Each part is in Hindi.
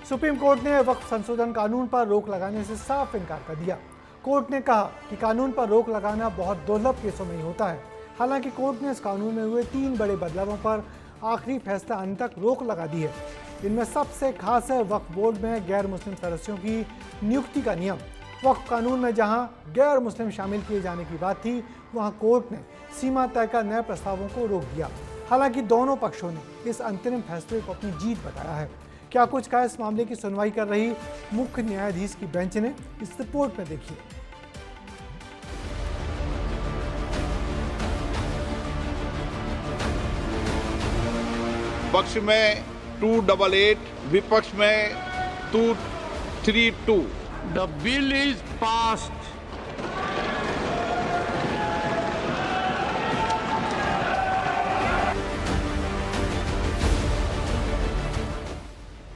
सुप्रीम कोर्ट ने वक्फ संशोधन कानून पर रोक लगाने से साफ इनकार कर दिया। कोर्ट ने कहा कि कानून पर रोक लगाना बहुत दुर्लभ केसों में ही होता है। हालांकि कोर्ट ने इस कानून में हुए 3 बड़े बदलावों पर आखिरी फैसला आने तक रोक लगा दी है। इनमें सबसे खास है वक्फ बोर्ड में गैर मुस्लिम सदस्यों की नियुक्ति का नियम। वक्फ कानून में जहां गैर मुस्लिम शामिल किए जाने की बात थी, वहां कोर्ट ने सीमा तय कर नए प्रस्तावों को रोक दिया। हालांकि दोनों पक्षों ने इस अंतरिम फैसले को अपनी जीत बताया है। क्या कुछ कहा इस मामले की सुनवाई कर रही मुख्य न्यायाधीश की बेंच ने, इस रिपोर्ट में देखिए। पक्ष में 288, विपक्ष में 232। The bill is passed.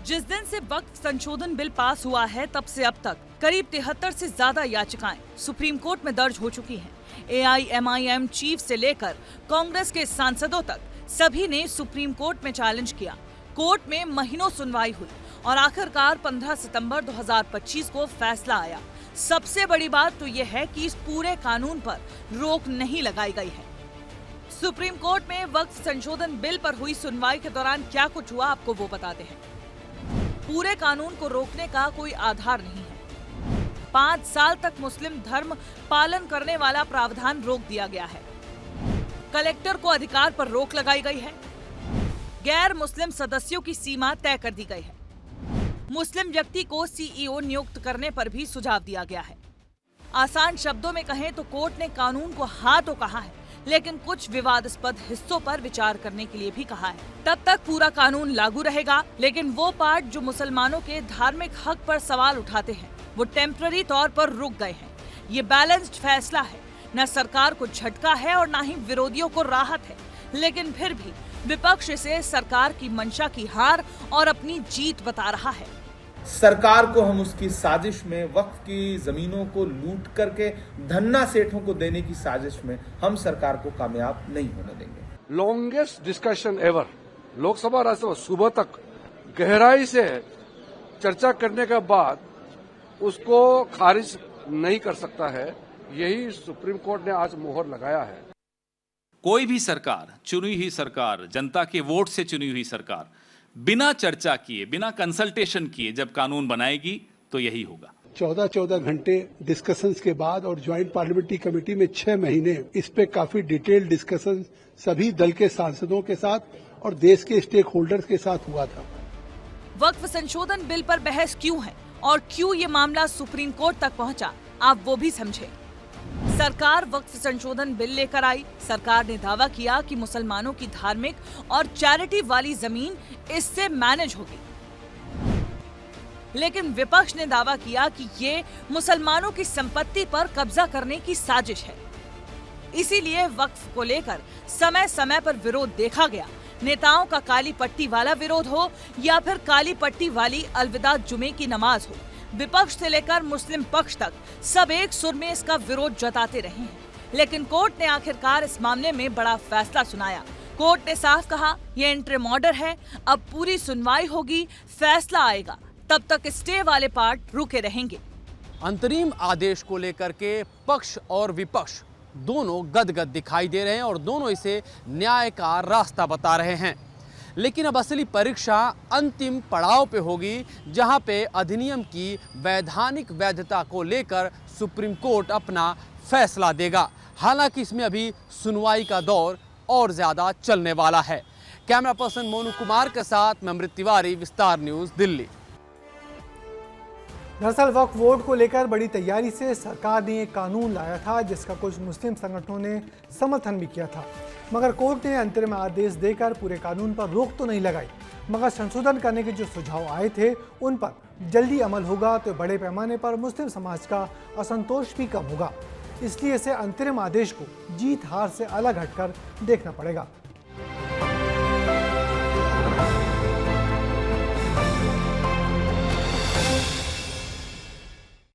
जिस दिन से वक्फ संशोधन बिल पास हुआ है, तब से अब तक करीब 73 से ज्यादा याचिकाएं सुप्रीम कोर्ट में दर्ज हो चुकी हैं। AIMIM चीफ से लेकर कांग्रेस के सांसदों तक सभी ने सुप्रीम कोर्ट में चैलेंज किया। कोर्ट में महीनों सुनवाई हुई और आखिरकार 15 सितंबर 2025 को फैसला आया। सबसे बड़ी बात तो यह है कि इस पूरे कानून पर रोक नहीं लगाई गई है। सुप्रीम कोर्ट में वक्फ संशोधन बिल पर हुई सुनवाई के दौरान क्या कुछ हुआ, आपको वो बताते हैं। पूरे कानून को रोकने का कोई आधार नहीं है। 5 साल तक मुस्लिम धर्म पालन करने वाला प्रावधान रोक दिया गया है। कलेक्टर को अधिकार पर रोक लगाई गई है। गैर मुस्लिम सदस्यों की सीमा तय कर दी गई है। मुस्लिम व्यक्ति को CEO नियुक्त करने पर भी सुझाव दिया गया है। आसान शब्दों में कहें तो कोर्ट ने कानून को हाँ तो कहा है, लेकिन कुछ विवादास्पद हिस्सों पर विचार करने के लिए भी कहा है। तब तक पूरा कानून लागू रहेगा, लेकिन वो पार्ट जो मुसलमानों के धार्मिक हक पर सवाल उठाते हैं, वो टेम्पररी तौर पर रुक गए हैं। ये बैलेंस्ड फैसला है, न सरकार को झटका है और न ही विरोधियों को राहत है, लेकिन फिर भी विपक्ष इसे सरकार की मंशा की हार और अपनी जीत बता रहा है। सरकार को हम उसकी साजिश में वक्फ की जमीनों को लूट करके धन्ना सेठों को देने की साजिश में हम सरकार को कामयाब नहीं होने देंगे। Longest discussion ever, Lok Sabha Rajya Sabha सुबह तक गहराई से चर्चा करने के बाद उसको खारिज नहीं कर सकता है। यही सुप्रीम कोर्ट ने आज मोहर लगाया है। कोई भी सरकार, चुनी हुई सरकार, जनता के वोट से चुनी हुई सरकार, बिना चर्चा किए, बिना कंसल्टेशन किए जब कानून बनाएगी तो यही होगा। 14 घंटे डिस्कशंस के बाद और ज्वाइंट पार्लियामेंट्री कमेटी में 6 महीने इस पे काफी डिटेल डिस्कशन सभी दल के सांसदों के साथ और देश के स्टेक होल्डर्स के साथ हुआ था। वक्फ संशोधन बिल पर बहस क्यों है और क्यों ये मामला सुप्रीम कोर्ट तक पहुंचा, आप वो भी समझे। सरकार वक्फ संशोधन बिल लेकर आई। सरकार ने दावा किया कि मुसलमानों की धार्मिक और चैरिटी वाली जमीन इससे मैनेज होगी, लेकिन विपक्ष ने दावा किया कि ये मुसलमानों की संपत्ति पर कब्जा करने की साजिश है। इसीलिए वक्फ को लेकर समय समय पर विरोध देखा गया। नेताओं का काली पट्टी वाला विरोध हो या फिर काली पट्टी वाली अलविदा जुमे की नमाज हो, विपक्ष से लेकर मुस्लिम पक्ष तक सब एक सुर में इसका विरोध जताते रहे हैं। लेकिन कोर्ट ने आखिरकार इस मामले में बड़ा फैसला सुनाया। कोर्ट ने साफ कहा, यह इंटरिम ऑर्डर है, अब पूरी सुनवाई होगी, फैसला आएगा, तब तक स्टे वाले पार्ट रुके रहेंगे। अंतरिम आदेश को लेकर के पक्ष और विपक्ष दोनों गदगद दिखाई दे रहे हैं और दोनों इसे न्याय का रास्ता बता रहे हैं। लेकिन अब असली परीक्षा अंतिम पड़ाव पे होगी, जहां पे अधिनियम की वैधानिक वैधता को लेकर सुप्रीम कोर्ट अपना फैसला देगा। हालांकि इसमें अभी सुनवाई का दौर और ज्यादा चलने वाला है। कैमरा पर्सन मोनू कुमार के साथ मैं अमृत तिवारी, विस्तार न्यूज, दिल्ली। दरअसल वक्फ बोर्ड को लेकर बड़ी तैयारी से सरकार ने एक कानून लाया था, जिसका कुछ मुस्लिम संगठनों ने समर्थन भी किया था, मगर कोर्ट ने अंतरिम आदेश देकर पूरे कानून पर रोक तो नहीं लगाई, मगर संशोधन करने के जो सुझाव आए थे उन पर जल्दी अमल होगा तो बड़े पैमाने पर मुस्लिम समाज का असंतोष भी कम होगा। इसलिए इसे अंतरिम आदेश को जीत हार से अलग हटकर देखना पड़ेगा।